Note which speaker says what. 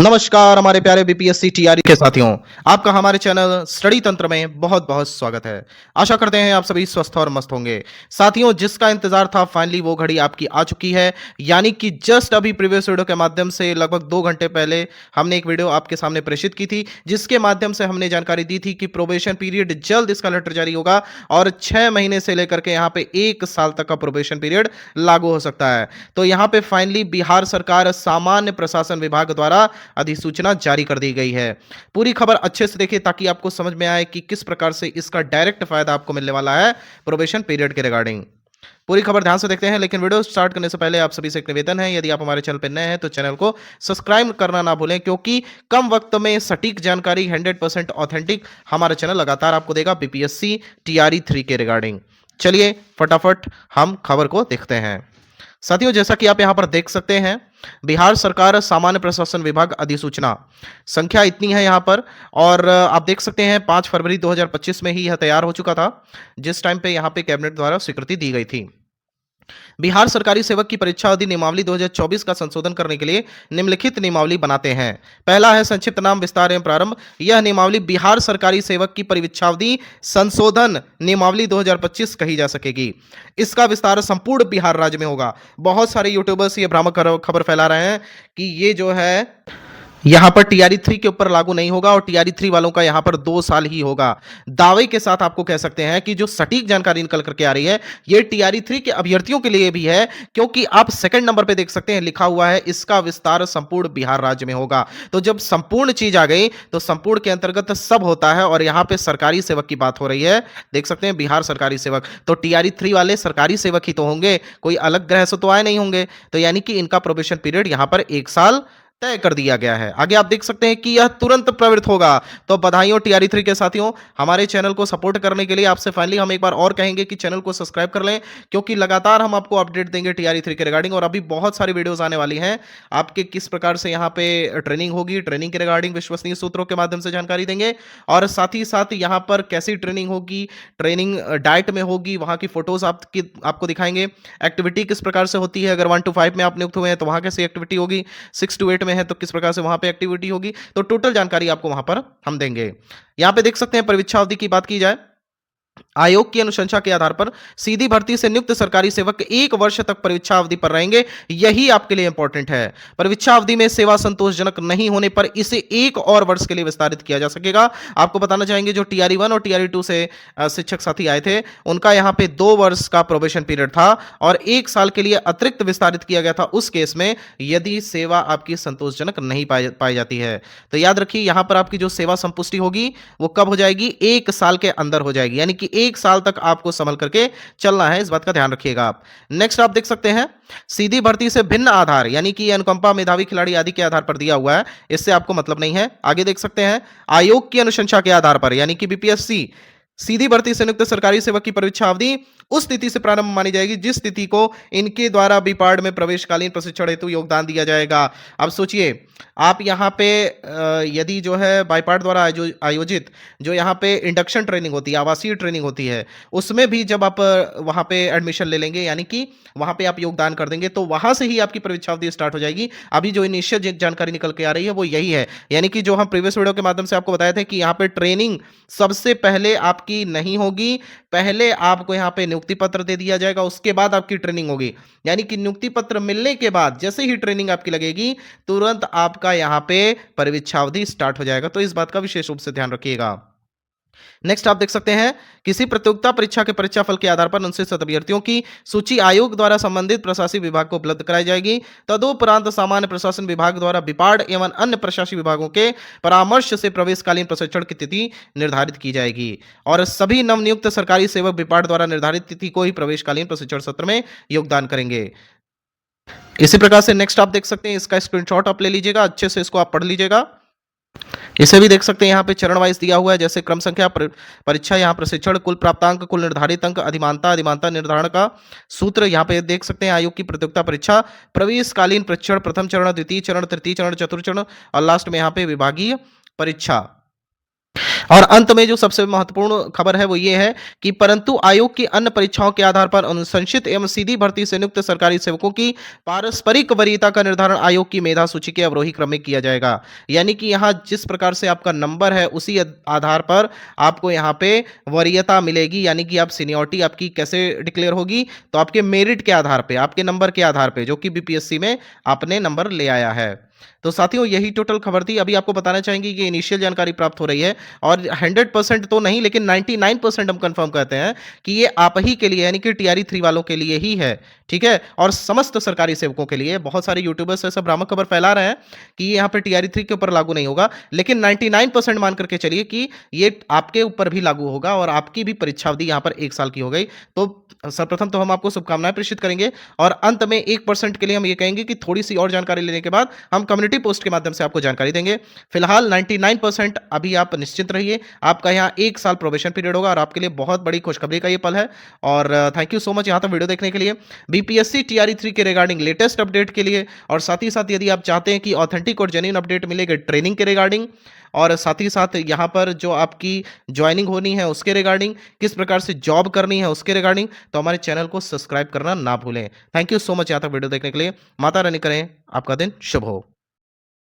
Speaker 1: नमस्कार हमारे प्यारे बीपीएससी टीआरई के साथियों, आपका हमारे चैनल स्टडी तंत्र में बहुत बहुत स्वागत है। आशा करते हैं आप सभी स्वस्थ और मस्त होंगे। साथियों, जिसका इंतजार था फाइनली वो घड़ी आपकी आ चुकी है, यानी कि जस्ट अभी प्रीवियस वीडियो के माध्यम से लगभग 2 घंटे पहले हमने एक वीडियो आपके सामने प्रेषित की थी, जिसके माध्यम से हमने जानकारी दी थी कि प्रोबेशन पीरियड जल्द इसका लेटर जारी होगा और 6 महीने से लेकर के यहाँ पे 1 साल तक का प्रोबेशन पीरियड लागू हो सकता है। तो यहाँ पे फाइनली बिहार सरकार सामान्य प्रशासन विभाग द्वारा अधिसूचना जारी कर दी गई है। पूरी खबर अच्छे से देखिए ताकि आपको समझ में आए कि किस प्रकार से इसका डायरेक्ट फायदा आपको मिलने वाला है प्रोबेशन पीरियड के रिगार्डिंग। पूरी खबर ध्यान से देखते हैं, लेकिन वीडियो स्टार्ट करने से पहले आप सभी से एक निवेदन है, यदि आप हमारे चैनल पर नए हैं तो चैनल को सब्सक्राइब करना ना भूलें, क्योंकि कम वक्त में सटीक जानकारी 100% ऑथेंटिक हमारा चैनल लगातार आपको देगा बीपीएससी टीआरई 3 के रिगार्डिंग। चलिए फटाफट हम खबर को देखते हैं। साथियों, जैसा कि आप यहां पर देख सकते हैं, बिहार सरकार सामान्य प्रशासन विभाग अधिसूचना संख्या इतनी है यहां पर, और आप देख सकते हैं 5 फरवरी 2025 में ही यह तैयार हो चुका था, जिस टाइम पे यहां पे कैबिनेट द्वारा स्वीकृति दी गई थी। बिहार सरकारी सेवक की परीक्षा अवधि नियमावली 2024 का संशोधन करने के लिए निम्नलिखित नियमावली बनाते हैं। पहला है संक्षिप्त नाम विस्तार एवं प्रारंभ। यह नियमावली बिहार सरकारी सेवक की परीक्षावधि संशोधन नियमावली 2025 कही जा सकेगी। इसका विस्तार संपूर्ण बिहार राज्य में होगा। बहुत सारे यूट्यूबर्स ये भ्रामक खबर फैला रहे हैं कि ये जो है यहां पर टीआरई 3 के ऊपर लागू नहीं होगा और टीआरई 3 वालों का यहां पर 2 साल ही होगा। दावे के साथ आपको कह सकते हैं कि जो सटीक जानकारी निकल करके आ रही है, ये टीआरई 3 के अभ्यर्थियों के लिए भी है, क्योंकि आप सेकंड नंबर पे देख सकते हैं लिखा हुआ है इसका विस्तार संपूर्ण बिहार राज्य में होगा। तो जब संपूर्ण चीज आ गई तो संपूर्ण के अंतर्गत सब होता है, और यहां पे सरकारी सेवक की बात हो रही है। देख सकते हैं बिहार सरकारी सेवक, तो टीआरई 3 वाले सरकारी सेवक ही तो होंगे, कोई अलग ग्रह से तो आए नहीं होंगे। तो यानी कि इनका प्रोबेशन पीरियड यहां पर 1 साल तय कर दिया गया है। आगे आप देख सकते हैं कि यह तुरंत प्रवृत्त होगा। तो बधाइयों टीआरई 3 के साथियों, हमारे चैनल को सपोर्ट करने के लिए आपसे फाइनली हम एक बार और कहेंगे कि चैनल को सब्सक्राइब कर लें, क्योंकि लगातार हम आपको अपडेट देंगे टीआरई 3 के रिगार्डिंग, और अभी बहुत सारी वीडियोस आने वाली हैं। आपके किस प्रकार से यहाँ पे ट्रेनिंग होगी, ट्रेनिंग के रिगार्डिंग विश्वसनीय सूत्रों के माध्यम से जानकारी देंगे, और साथ ही साथ यहाँ पर कैसी ट्रेनिंग होगी, ट्रेनिंग डाइट में होगी, वहाँ की फोटोज आपको दिखाएंगे। एक्टिविटी किस प्रकार से होती है, अगर 1 to 5 में आप नियुक्त हुए हैं तो वहाँ कैसी एक्टिविटी होगी, 6 to 8 में है तो किस प्रकार से वहां पे एक्टिविटी होगी। तो टोटल जानकारी आपको वहां पर हम देंगे। यहां पे देख सकते हैं परीक्षा अवधि की बात की जाए, आयोग की अनुशंसा के आधार पर सीधी भर्ती से नियुक्त सरकारी सेवक 1 वर्ष तक परीक्षा अवधि पर रहेंगे। यही आपके लिए इंपॉर्टेंट है। परीक्षा अवधि में सेवा संतोषजनक नहीं होने पर इसे 1 और वर्ष के लिए विस्तारित किया जा सकेगा। आपको बताना चाहेंगे जो टीआरई 1 और टीआरई 2 से शिक्षक साथी आए थे, उनका यहां पे 2 वर्ष का प्रोबेशन पीरियड था और 1 साल के लिए अतिरिक्त विस्तारित किया गया था उस केस में यदि सेवा आपकी संतोषजनक नहीं पाई जाती है। तो याद रखिए, यहां पर आपकी जो सेवा संपुष्टि होगी वो कब हो जाएगी, 1 साल के अंदर हो जाएगी, यानी कि 1 साल तक आपको संभल करके चलना है। इस बात का ध्यान रखिएगा आप। नेक्स्ट आप देख सकते हैं सीधी भर्ती से भिन्न आधार, यानी कि अनुकंपा, मेधावी खिलाड़ी आदि के आधार पर दिया हुआ है, इससे आपको मतलब नहीं है। आगे देख सकते हैं आयोग की अनुशंसा के आधार पर, यानी कि बीपीएससी सीधी भर्ती से नियुक्त सरकारी सेवक की परीक्षा अवधि उस तिथि से प्रारंभ मानी जाएगी जिस तिथि को इनके द्वारा बीपार्ड में प्रवेशकालीन प्रशिक्षण हेतु योगदान दिया जाएगा। अब सोचिए, आप यहाँ पे यदि जो है बाईपार्ड द्वारा आयोजित जो यहाँ पे इंडक्शन ट्रेनिंग होती है, आवासीय ट्रेनिंग होती है, उसमें भी जब आप वहाँ पे एडमिशन ले लेंगे, यानी कि वहाँ पे आप योगदान कर देंगे, तो वहाँ से ही आपकी परीक्षा अवधि स्टार्ट हो जाएगी। अभी जो इनिशियल जानकारी निकल के आ रही है वो यही है, यानी कि जो हम प्रीवियस वीडियो के माध्यम से आपको बताए थे कि यहाँ पे ट्रेनिंग सबसे पहले आपकी नहीं होगी, पहले आपको यहाँ पे नियुक्ति पत्र दे दिया जाएगा, उसके बाद आपकी ट्रेनिंग होगी। यानी कि नियुक्ति पत्र मिलने के बाद जैसे ही ट्रेनिंग आपकी लगेगी, तुरंत आपका यहाँ पे परीक्षा अवधि स्टार्ट हो जाएगा। तो इस बात का विशेष रूप से ध्यान रखिएगा। नेक्स्ट आप देख सकते हैं किसी प्रतियोगिता परीक्षा के परीक्षाफल के आधार पर 29 अभ्यर्थियों की सूची आयोग द्वारा संबंधित प्रशासनिक विभाग को उपलब्ध कराई जाएगी। तदुपरांत सामान्य प्रशासन विभाग द्वारा विपार्ड एवं अन्य प्रशासनिक विभागों के परामर्श से प्रवेशकालीन प्रशिक्षण की तिथि निर्धारित की जाएगी और सभी नवनियुक्त सरकारी सेवक विपार्ड द्वारा निर्धारित तिथि को ही प्रवेशकालीन प्रशिक्षण सत्र में योगदान करेंगे। इसी प्रकार से नेक्स्ट आप देख सकते हैं, इसका स्क्रीनशॉट आप ले लीजिएगा, अच्छे से इसको आप पढ़ लीजिएगा। इसे भी देख सकते हैं, यहाँ पे चरण वाइज दिया हुआ है, जैसे क्रम संख्या, परीक्षा, यहाँ प्रशिक्षण, कुल प्राप्तांक, कुल निर्धारित अंक, अधिमानता निर्धारण का सूत्र। यहाँ पे देख सकते हैं आयोग की प्रतियोगिता परीक्षा, प्रवेशकालीन प्रशिक्षण, प्रथम चरण, द्वितीय चरण, तृतीय चरण, चतुर्थ चरण और लास्ट में यहाँ पे विभागीय परीक्षा। और अंत में जो सबसे महत्वपूर्ण खबर है वो ये है कि परंतु आयोग की अन्य परीक्षाओं के आधार पर अनुशंसित एवं सीधी भर्ती से नियुक्त सरकारी सेवकों की पारस्परिक वरीयता का निर्धारण आयोग की मेधा सूची के अवरोही क्रम में किया जाएगा। यानी कि यहाँ जिस प्रकार से आपका नंबर है उसी आधार पर आपको यहाँ पे वरीयता मिलेगी, यानी कि आप सीनियरिटी आपकी कैसे डिक्लेयर होगी, तो आपके मेरिट के आधार पे, आपके नंबर के आधार पे जो कि बीपीएससी में आपने नंबर ले आया है। तो साथियों यही टोटल खबर थी। अभी आपको बताना चाहेंगे कि इनिशियल जानकारी प्राप्त हो रही है और 100% तो नहीं लेकिन 99% हम कंफर्म कहते हैं कि ये आप ही के लिए यानी कि टीआरई 3 वालों के लिए ही है, ठीक है? और समस्त सरकारी सेवकों के लिए। बहुत सारे यूट्यूबर्स ऐसा भ्रामक खबर फैला रहे हैं कि ये यहाँ पे टीआरई 3 के ऊपर लागू नहीं होगा, लेकिन 99% मान करके चलिए कि ये आपके ऊपर भी लागू होगा और आपकी भी परीक्षावधि यहाँ पर 1 साल की हो गई। तो सर्वप्रथम तो हम आपको शुभकामनाएँ प्रेषित करेंगे और अंत में 1% के लिए हम ये कहेंगे कि थोड़ी-सी और जानकारी लेने के बाद हम कम्युनिटी पोस्ट के माध्यम से आपको जानकारी देंगे। फिलहाल 99% अभी आप निश्चिंत रहिए। आपका यहाँ 1 साल प्रोबेशन पीरियड होगा और आपके लिए बहुत बड़ी खुशखबरी का ये पल है और थैंक यू सो मच यहाँ तक वीडियो देखने के लिए। बीपीएससी टीआरई 3 के रिगार्डिंग लेटेस्ट अपडेट के लिए और साथ ही साथ यदि आप चाहते हैं कि ऑथेंटिक और जेन्युइन अपडेट मिलेगा ट्रेनिंग के रिगार्डिंग और साथ ही साथ यहाँ पर जो आपकी जॉइनिंग होनी है उसके रिगार्डिंग, किस प्रकार से जॉब करनी है उसके रिगार्डिंग, तो हमारे चैनल को सब्सक्राइब करना ना भूलें। थैंक यू सो मच यहाँ तक वीडियो देखने के लिए। माता रानी करें आपका दिन शुभ हो।